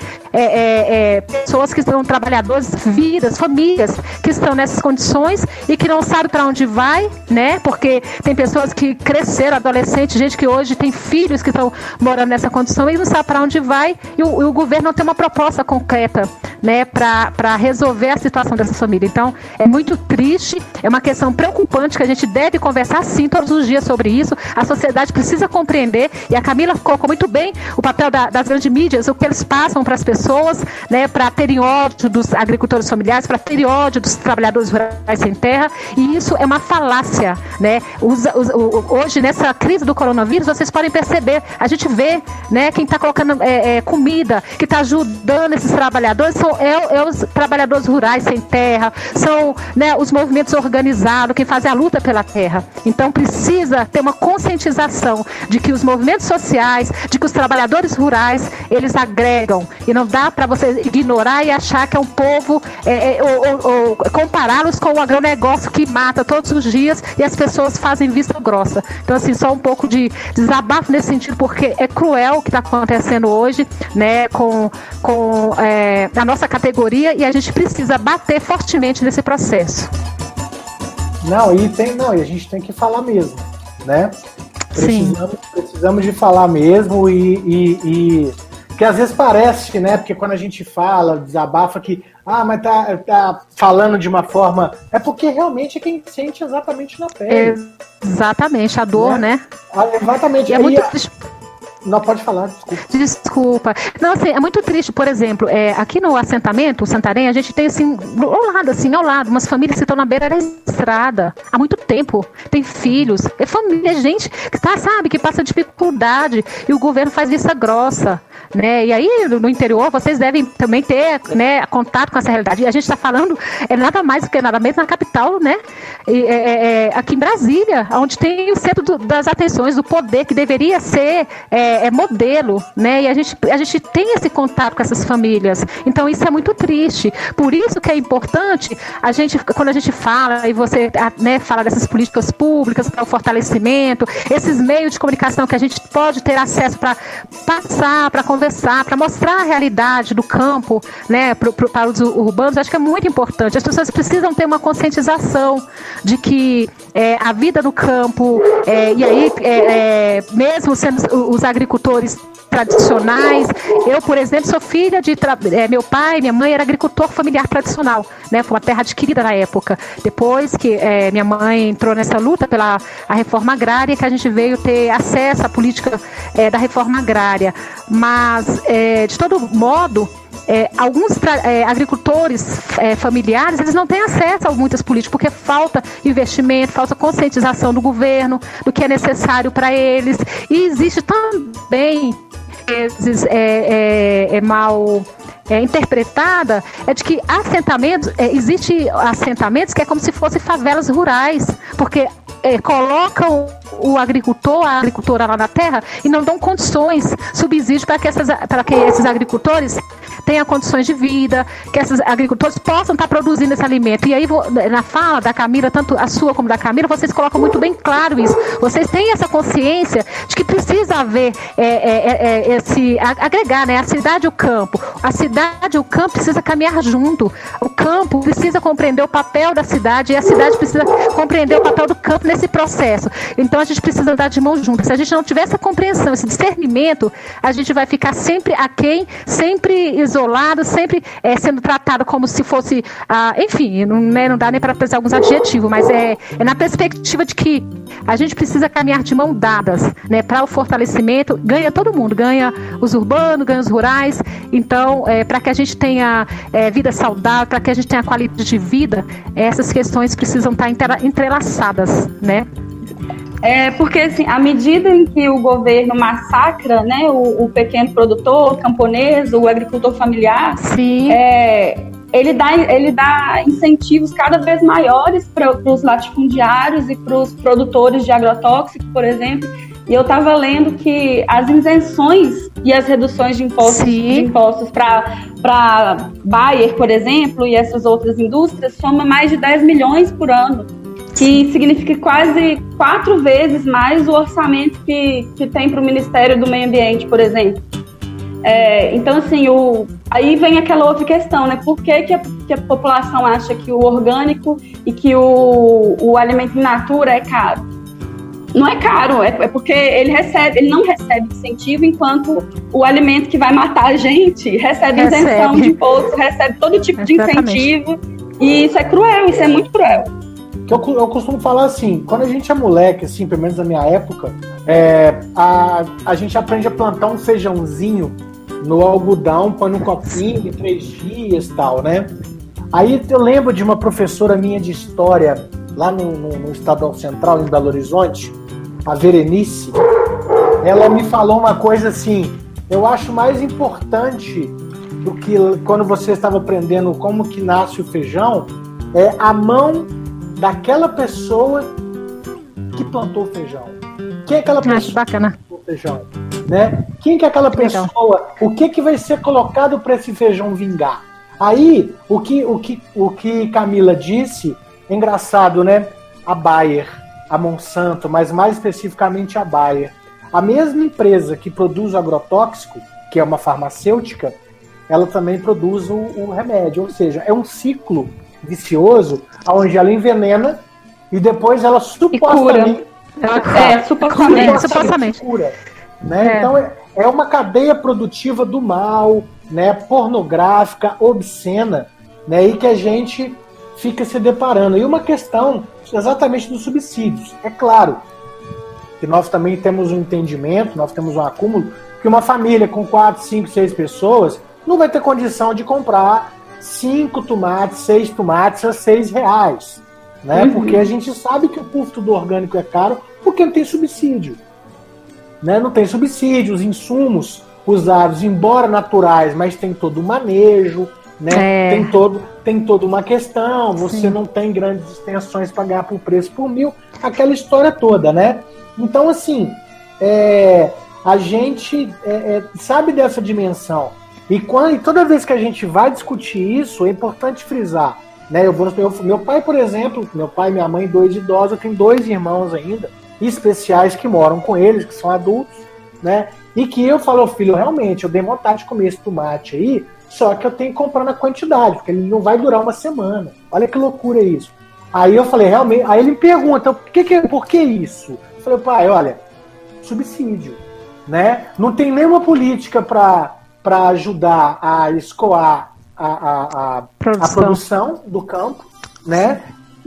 pessoas que são trabalhadores, vidas, famílias que estão nessas condições e que não sabem para onde vai, né? Porque tem pessoas que cresceram, adolescentes, gente que hoje tem filhos que estão morando nessa condição e não sabe para onde vai, e o governo não tem uma proposta concreta, né, para resolver a situação dessa família. Então, é muito triste, é uma questão preocupante que a gente deve conversar sim todos os dias sobre isso. A sociedade precisa compreender, e a Camila colocou muito bem o papel das grandes mídias, o que eles passam para as pessoas, né, para terem ódio dos agricultores familiares, para terem ódio dos trabalhadores rurais sem terra, e isso é uma falácia, né? Hoje, nessa crise do coronavírus, vocês podem perceber, a gente vê, né, quem está colocando comida, que está ajudando esses trabalhadores, são os trabalhadores rurais sem terra, são, né, os movimentos organizados que fazem a luta pela terra. Então precisa ter uma conscientização de que os movimentos sociais, de que os trabalhadores rurais, eles agregam, e não dá para você ignorar e achar que é um povo, ou compará-los com o agronegócio que mata todos os dias e as pessoas fazem vista grossa. Então, assim, só um pouco de desabafo nesse sentido, porque é cruel o que está acontecendo hoje, né, com a nossa categoria, e a gente precisa bater fortemente nesse processo. E a gente tem que falar mesmo, né? Precisamos de falar mesmo e que às vezes parece, né? Porque quando a gente fala, desabafa que mas tá falando de uma forma... É porque realmente é quem sente exatamente na pele. Exatamente, a dor, né? Exatamente. E é muito... Não, pode falar, desculpa. Não, assim, é muito triste, por exemplo, aqui no assentamento, o Santarém, a gente tem assim, ao lado, umas famílias que estão na beira da estrada há muito tempo, tem filhos, é família, gente que sabe, que passa dificuldade, e o governo faz vista grossa, né? E aí, no interior, vocês devem também ter, né, contato com essa realidade. E a gente está falando, nada mais do que nada menos na capital, né? Aqui em Brasília, onde tem o centro das atenções, do poder, que deveria ser modelo, né? E a gente tem esse contato com essas famílias. Então isso é muito triste. Por isso que é importante quando a gente fala, e você, né, fala dessas políticas públicas para o fortalecimento, esses meios de comunicação que a gente pode ter acesso para passar, para conversar, para mostrar a realidade do campo, né, para os urbanos, acho que é muito importante. As pessoas precisam ter uma conscientização de que a vida no campo, e aí mesmo sendo os agricultores tradicionais, eu, por exemplo, sou filha de meu pai, minha mãe era agricultor familiar tradicional, né? Foi uma terra adquirida na época. Depois que minha mãe entrou nessa luta pela a reforma agrária, que a gente veio ter acesso à política da reforma agrária. Mas, de todo modo, alguns agricultores familiares, eles não têm acesso a muitas políticas, porque falta investimento, falta conscientização do governo, do que é necessário para eles. E existe também, às vezes, mal interpretada, de que existe assentamentos que é como se fossem favelas rurais, porque colocam o agricultor, a agricultora lá na terra e não dão condições, subsídios para que esses agricultores tenham condições de vida, que esses agricultores possam estar produzindo esse alimento. E aí, na fala da Camila, tanto a sua como da Camila, vocês colocam muito bem claro isso. Vocês têm essa consciência de que precisa haver agregar, né, a cidade e o campo. A cidade e o campo precisa caminhar junto. O campo precisa compreender o papel da cidade e a cidade precisa compreender o papel do campo nesse processo. Então a gente precisa andar de mãos juntas. Se a gente não tiver essa compreensão, esse discernimento, a gente vai ficar sempre aquém, sempre isolado, sempre sendo tratado como se fosse, enfim, não dá nem para pensar alguns adjetivos, mas é na perspectiva de que a gente precisa caminhar de mãos dadas, né, para o fortalecimento. Ganha todo mundo, ganha os urbanos, ganha os rurais. Então, para que a gente tenha vida saudável, para que a gente tenha qualidade de vida, essas questões precisam estar entrelaçadas, né? Porque, assim, à medida em que o governo massacra, né, o pequeno produtor, o camponês, o agricultor familiar, sim, ele dá incentivos cada vez maiores para os latifundiários e para os produtores de agrotóxicos, por exemplo. E eu estava lendo que as isenções e as reduções de impostos para Bayer, por exemplo, e essas outras indústrias, soma mais de 10 milhões por ano, que significa quase 4 vezes mais o orçamento que tem para o Ministério do Meio Ambiente, por exemplo. Então, assim, aí vem aquela outra questão, né? Por que a população acha que o orgânico e que o alimento in natura é caro? Não é caro, é porque ele não recebe incentivo, enquanto o alimento que vai matar a gente recebe isenção de imposto, recebe todo tipo de incentivo. E isso é cruel, isso é muito cruel. Eu costumo falar assim, quando a gente é moleque, assim, pelo menos na minha época, a gente aprende a plantar um feijãozinho no algodão, põe num copinho, em 3 dias e tal, né? Aí eu lembro de uma professora minha de história, lá no Estadual Central, em Belo Horizonte, a Verenice, ela me falou uma coisa assim: eu acho mais importante do que quando você estava aprendendo como que nasce o feijão, é a mão daquela pessoa que plantou o feijão. Quem é aquela pessoa bacana. que plantou o feijão? Né? Quem que é aquela pessoa? O que vai ser colocado para esse feijão vingar? Aí, o que Camila disse, é engraçado, né? A Bayer, a Monsanto, mas mais especificamente a Bayer. A mesma empresa que produz o agrotóxico, que é uma farmacêutica, ela também produz o remédio. Ou seja, é um ciclo vicioso, onde ela envenena e depois ela supostamente... supostamente. Cura, né? Então é uma cadeia produtiva do mal, né? Pornográfica, obscena, né? E que a gente fica se deparando. E uma questão exatamente dos subsídios. É claro que nós também temos um entendimento, nós temos um acúmulo, que uma família com 4, 5, 6 pessoas não vai ter condição de comprar 5 tomates, 6 tomates a R$6, né? Porque a gente sabe que o custo do orgânico é caro porque não tem subsídio, né? Não tem subsídio, os insumos usados, embora naturais, mas tem todo o manejo, né? Tem toda uma questão, você não tem grandes extensões para pagar por preço por mil, aquela história toda, né? Então, assim, a gente sabe dessa dimensão. E toda vez que a gente vai discutir isso, é importante frisar, né? Meu pai, por exemplo, meu pai e minha mãe, 2 idosos, eu tenho 2 irmãos ainda, especiais que moram com eles, que são adultos, né? E que eu falo, filho, realmente, eu dei vontade de comer esse tomate aí, só que eu tenho que comprar na quantidade, porque ele não vai durar uma semana. Olha que loucura isso. Aí eu falei, realmente, aí ele me pergunta, por que isso? Eu falei, pai, olha, subsídio, né? Não tem nenhuma política para ajudar a escoar a produção do campo, né?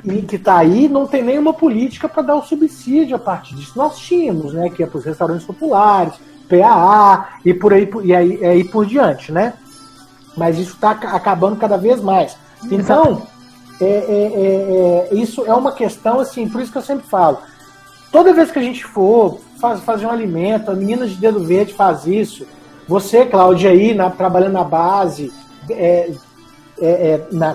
E que está aí, não tem nenhuma política para dar o subsídio a partir disso. Nós tínhamos, né? Que é para os restaurantes populares, PAA e por aí por diante, né? Mas isso está acabando cada vez mais. Então, isso é uma questão, assim, por isso que eu sempre falo. Toda vez que a gente for fazer um alimento, a menina de dedo verde faz isso. Você, Cláudia, aí, trabalhando na base,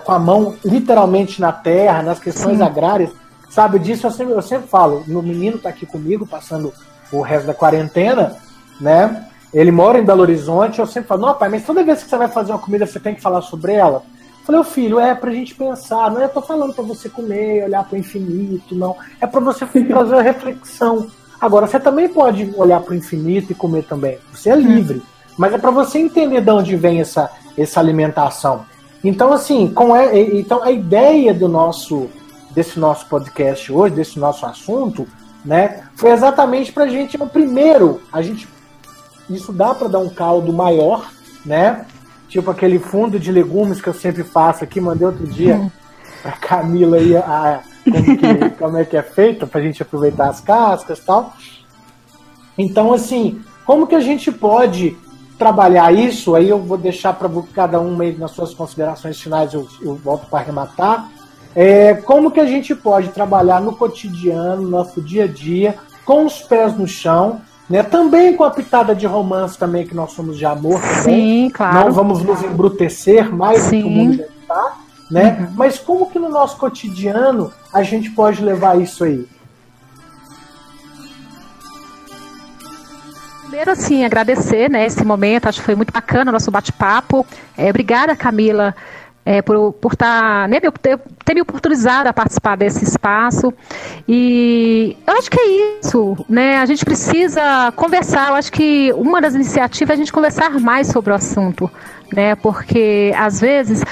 com a mão literalmente na terra, nas questões agrárias, sabe disso? Eu sempre falo. Meu menino está aqui comigo, passando o resto da quarentena, né? Ele mora em Belo Horizonte, eu sempre falo, não, pai, mas toda vez que você vai fazer uma comida, você tem que falar sobre ela? Eu falei, filho, pra gente pensar, não é tô falando pra você comer, olhar pro infinito, não. É pra você fazer a reflexão. Agora, você também pode olhar pro infinito e comer também. Você é livre. Mas é pra você entender de onde vem essa alimentação. Então, assim, então a ideia desse nosso podcast hoje, desse nosso assunto, né, foi exatamente pra gente, primeiro, isso dá para dar um caldo maior, né? Tipo aquele fundo de legumes que eu sempre faço aqui, mandei outro dia pra Camila aí como é que é feito, pra gente aproveitar as cascas e tal. Então, assim, como que a gente pode trabalhar isso? Aí eu vou deixar para cada um aí nas suas considerações finais, eu volto para arrematar. Como que a gente pode trabalhar no cotidiano, no nosso dia a dia, com os pés no chão, né? Também com a pitada de romance também, que nós somos de amor também. Sim, claro. Não vamos nos embrutecer mais do que o mundo já está, né? Mas como que no nosso cotidiano a gente pode levar isso aí? Primeiro, assim, agradecer, né, esse momento, acho que foi muito bacana o nosso bate-papo. Obrigada, Camila, por ter me oportunizado a participar desse espaço. E eu acho que é isso, né? A gente precisa conversar. Eu acho que uma das iniciativas é a gente conversar mais sobre o assunto, né? Porque às vezes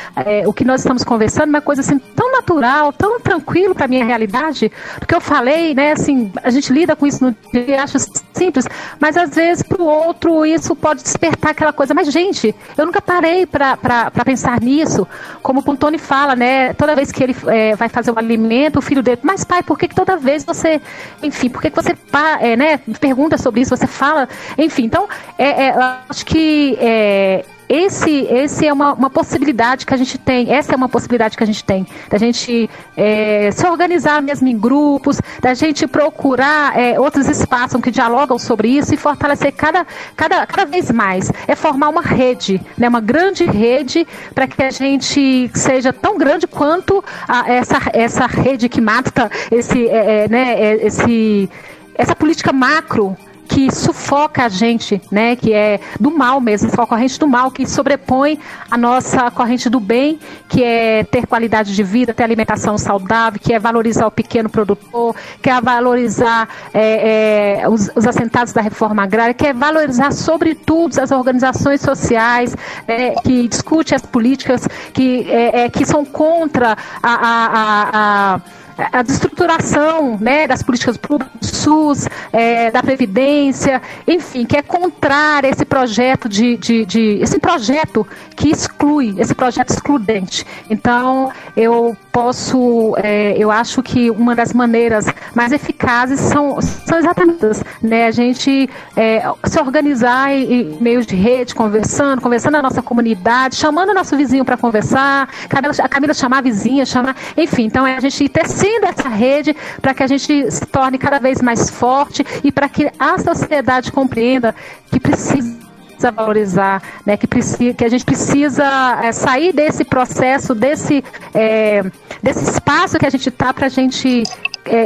o que nós estamos conversando é uma coisa assim tão natural, tão tranquilo para a minha realidade, do que eu falei, né? Assim, a gente lida com isso no dia, acho simples, mas às vezes para o outro isso pode despertar aquela coisa. Mas gente, eu nunca parei para pensar nisso. Como o Pontoni fala, né? Toda vez que ele vai fazer um alimento, o filho dele, mas pai, por que toda vez você, enfim, por que você né, pergunta sobre isso, você fala, enfim, então, eu acho que esse é uma possibilidade que a gente tem, essa é uma possibilidade que a gente tem, da gente se organizar mesmo em grupos, da gente procurar outros espaços que dialogam sobre isso e fortalecer cada vez mais. É formar uma rede, né, uma grande rede, para que a gente seja tão grande quanto essa rede que mata essa política macro que sufoca a gente, né, que é do mal mesmo, a corrente do mal que sobrepõe a nossa corrente do bem, que é ter qualidade de vida, ter alimentação saudável, que é valorizar o pequeno produtor, que é valorizar os assentados da reforma agrária, que é valorizar sobretudo as organizações sociais, que discutem as políticas que são contra a destruturação, né, das políticas públicas, do SUS, da Previdência, enfim, que é contrário a esse projeto esse projeto que exclui, esse projeto excludente. Então, eu acho que uma das maneiras mais eficazes são exatamente essas, né, a gente se organizar em meios de rede, conversando na nossa comunidade, chamando o nosso vizinho para conversar, a Camila chamar a vizinha, enfim, então a gente ir tecendo essa rede para que a gente se torne cada vez mais forte e para que a sociedade compreenda que precisa valorizar, né, que a gente precisa sair desse processo, desse espaço que a gente está, para a gente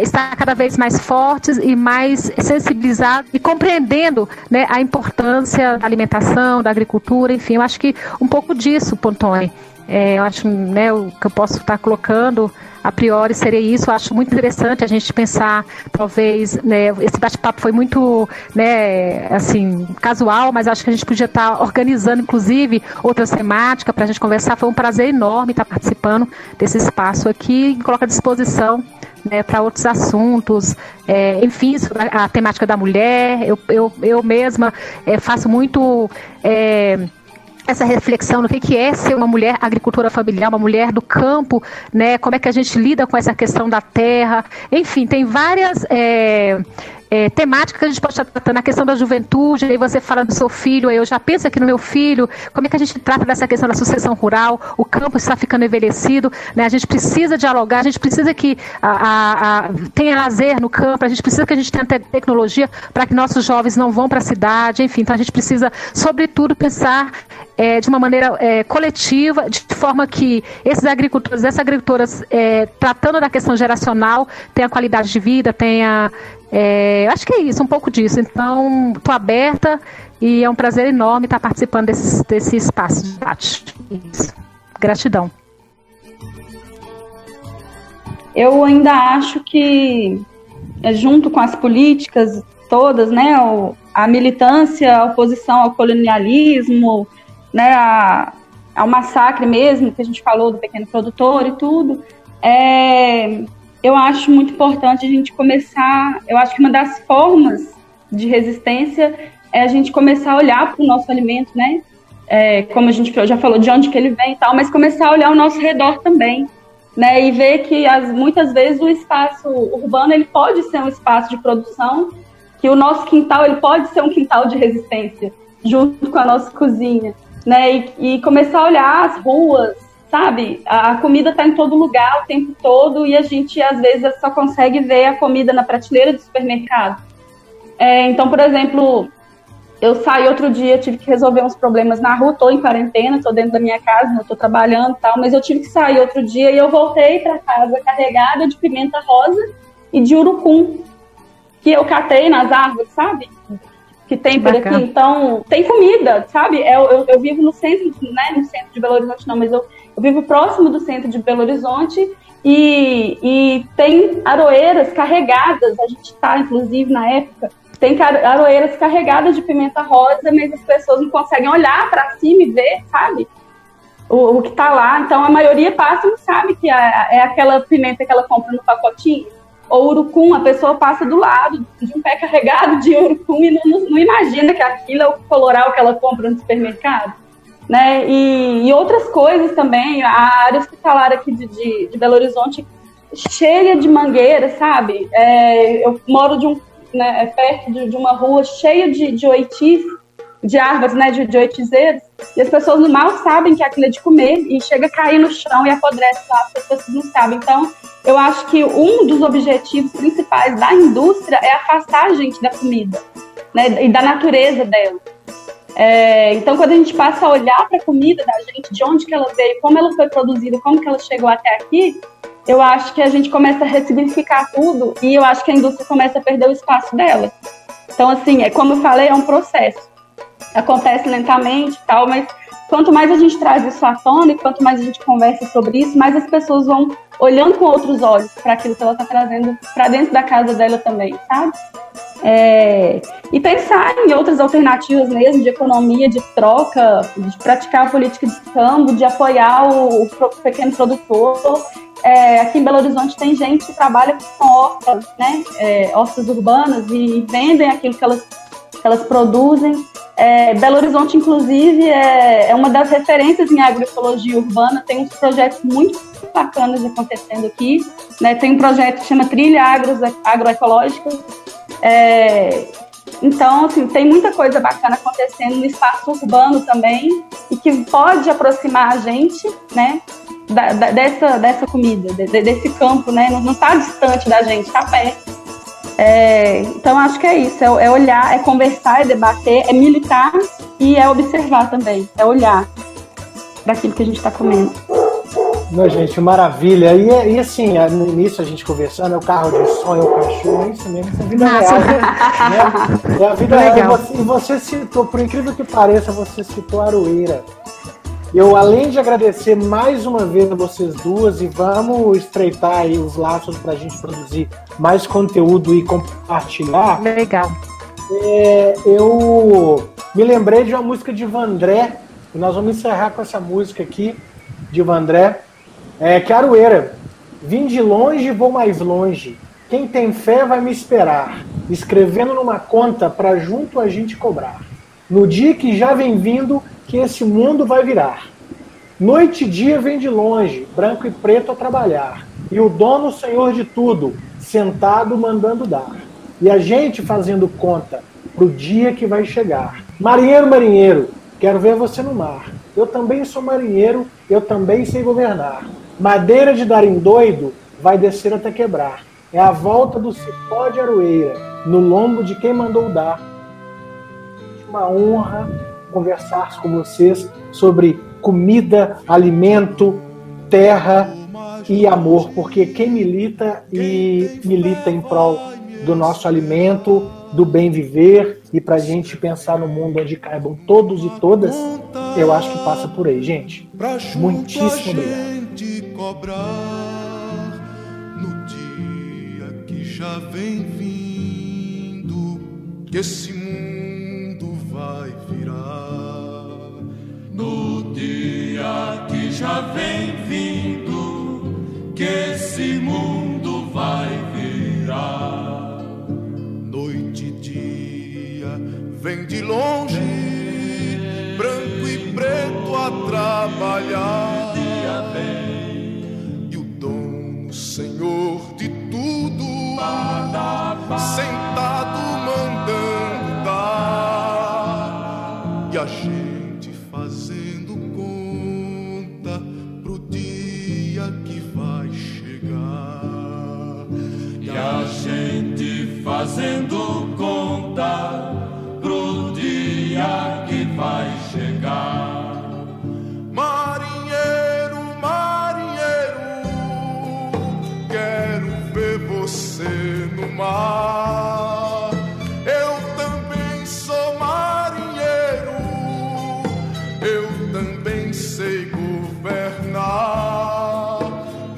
estar cada vez mais fortes e mais sensibilizados e compreendendo, né, a importância da alimentação, da agricultura, enfim, eu acho que um pouco disso, Pontoni. Eu acho, né, o que eu posso estar colocando a priori seria isso. Eu acho muito interessante a gente pensar, talvez, né, esse bate-papo foi muito, né, assim, casual, mas acho que a gente podia estar organizando, inclusive, outras temáticas para a gente conversar. Foi um prazer enorme estar participando desse espaço aqui e coloco à disposição, né, para outros assuntos, enfim, sobre a temática da mulher. Eu mesma faço muito essa reflexão no que é ser uma mulher agricultora familiar, uma mulher do campo, né? Como é que a gente lida com essa questão da terra, enfim, tem várias temática que a gente pode estar tratando, a questão da juventude, aí você fala do seu filho, aí eu já penso aqui no meu filho, como é que a gente trata dessa questão da sucessão rural, o campo está ficando envelhecido, né? A gente precisa dialogar, a gente precisa que tenha lazer no campo, a gente precisa que a gente tenha tecnologia para que nossos jovens não vão para a cidade, enfim, então a gente precisa, sobretudo, pensar de uma maneira coletiva, de forma que esses agricultores, essas agricultoras, tratando da questão geracional, tenha qualidade de vida, tenha... acho que é isso, um pouco disso. Então, estou aberta e é um prazer enorme estar participando desse espaço de debate. Isso. Gratidão. Eu ainda acho que, junto com as políticas todas, né, a militância, a oposição ao colonialismo, né, ao massacre mesmo, que a gente falou do pequeno produtor e tudo, eu acho muito importante a gente começar, eu acho que uma das formas de resistência é a gente começar a olhar para o nosso alimento, né? Como a gente já falou, de onde que ele vem e tal, mas começar a olhar ao nosso redor também, né? E ver que muitas vezes o espaço urbano ele pode ser um espaço de produção, que o nosso quintal ele pode ser um quintal de resistência, junto com a nossa cozinha, né? E começar a olhar as ruas, sabe? A comida está em todo lugar o tempo todo e a gente, às vezes, só consegue ver a comida na prateleira do supermercado. Então, por exemplo, eu saí outro dia, tive que resolver uns problemas na rua, estou em quarentena, estou dentro da minha casa, não estou trabalhando e tal, mas eu tive que sair outro dia e eu voltei para casa carregada de pimenta rosa e de urucum, que eu catei nas árvores, sabe? Que tem por aqui. Então, tem comida, sabe? Eu vivo no centro, né? No centro de Belo Horizonte não, mas eu vivo próximo do centro de Belo Horizonte e tem aroeiras carregadas, a gente está, inclusive, na época, tem aroeiras carregadas de pimenta rosa, mas as pessoas não conseguem olhar para cima e ver, sabe? O que está lá. Então, a maioria passa e não sabe que é aquela pimenta que ela compra no pacotinho. Ou urucum, a pessoa passa do lado de um pé carregado de urucum e não imagina que aquilo é o coloral que ela compra no supermercado, né? E outras coisas também. A área hospitalar aqui de Belo Horizonte cheia de mangueiras, sabe? Eu moro perto de uma rua cheia de oitis, de árvores, né, de oitizeiros, E as pessoas no mal sabem que aquilo é de comer e chega a cair no chão e apodrece lá, porque as pessoas não sabem. Então, eu acho que um dos objetivos principais da indústria é afastar a gente da comida, né, e da natureza dela. Então, quando a gente passa a olhar para a comida da gente, de onde que ela veio, como ela foi produzida, como que ela chegou até aqui, eu acho que a gente começa a ressignificar tudo e eu acho que a indústria começa a perder o espaço dela. Então, assim, como eu falei, é um processo. Acontece lentamente e tal, mas quanto mais a gente traz isso à tona e quanto mais a gente conversa sobre isso, mais as pessoas vão olhando com outros olhos para aquilo que ela está trazendo para dentro da casa dela também, sabe? E pensar em outras alternativas mesmo, de economia, de troca, de praticar a política de câmbio, de apoiar o pequeno produtor. Aqui em Belo Horizonte tem gente que trabalha com hortas, né? Hortas urbanas e vendem aquilo que elas produzem. Belo Horizonte, inclusive, é uma das referências em agroecologia urbana, tem uns projetos muito bacanas acontecendo aqui, né? Tem um projeto que chama Trilha Agroecológica. Então, assim, tem muita coisa bacana acontecendo no espaço urbano também e que pode aproximar a gente, né, dessa comida, desse campo, né? Não está distante da gente, está perto. Então, acho que é isso, é olhar, é conversar, é debater, é militar e é observar também, é olhar para aquilo que a gente está comendo. Não, gente, maravilha. E assim, no início a gente conversando, é o carro de som, é o cachorro, é isso mesmo, isso é a vida real. Né? É a vida real. E você citou, por incrível que pareça, você citou Aroeira. Eu, além de agradecer mais uma vez a vocês duas, e vamos estreitar aí os laços para a gente produzir mais conteúdo e compartilhar. Legal. Eu me lembrei de uma música de Vandré, e nós vamos encerrar com essa música aqui, de Vandré, que é Aroeira. Vim de longe e vou mais longe. Quem tem fé vai me esperar, escrevendo numa conta para junto a gente cobrar. No dia que já vem vindo, que esse mundo vai virar. Noite e dia vem de longe, branco e preto a trabalhar. E o dono, senhor de tudo, sentado mandando dar. E a gente fazendo conta pro dia que vai chegar. Marinheiro, marinheiro, quero ver você no mar. Eu também sou marinheiro, eu também sei governar. Madeira de dar em doido vai descer até quebrar. É a volta do cipó de Aroeira, no lombo de quem mandou dar. Uma honra conversar com vocês sobre comida, alimento, terra e amor, porque quem milita em prol do nosso alimento, do bem viver e para a gente pensar no mundo onde caibam todos e todas, eu acho que passa por aí, gente. Muitíssimo obrigado. No dia que já vem vindo, que esse mundo vai virar. No dia que já vem vindo, que esse mundo vai virar. Noite e dia vem de longe, branco e preto a trabalhar. Dia vem, e o dono, senhor de tudo, sentado mandando dar. E a gente fazendo conta pro dia que vai chegar. E a gente fazendo conta pro dia que vai chegar. Marinheiro, marinheiro, quero ver você no mar. Eu também sou marinheiro, eu também sei governar.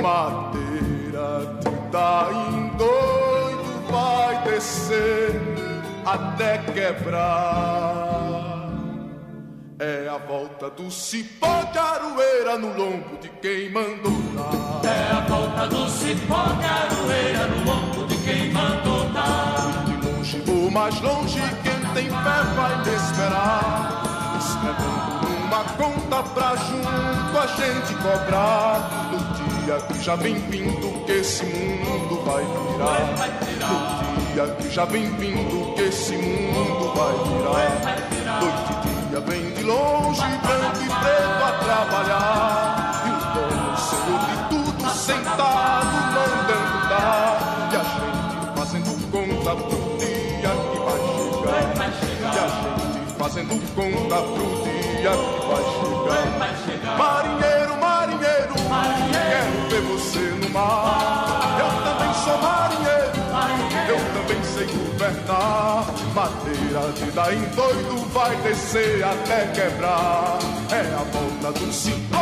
Madeira de dar em doido vai descer até quebrar. É a volta do cipó de Aroeira no lombo de quem mandou dar. É a volta do cipó de Aroeira no lombo de quem mandou dar. De longe vou mais longe, quem tem fé vai me esperar. Escrevendo uma conta pra junto a gente cobrar. No dia que já vem vindo, que esse mundo vai virar. No dia que já vem vindo, que esse mundo vai virar. Noite e dia família vem de longe, branco e preto a trabalhar. E o dono, senhor de tudo, sentado, mandando dar. E a gente fazendo conta pro dia que vai chegar. E a gente fazendo conta pro dia que vai chegar. Marinheiro, marinheiro, quero ver você no mar. Eu também sou marinheiro, eu também sei governar. Madeira de dar em doido vai descer até quebrar. É a volta do ciclo.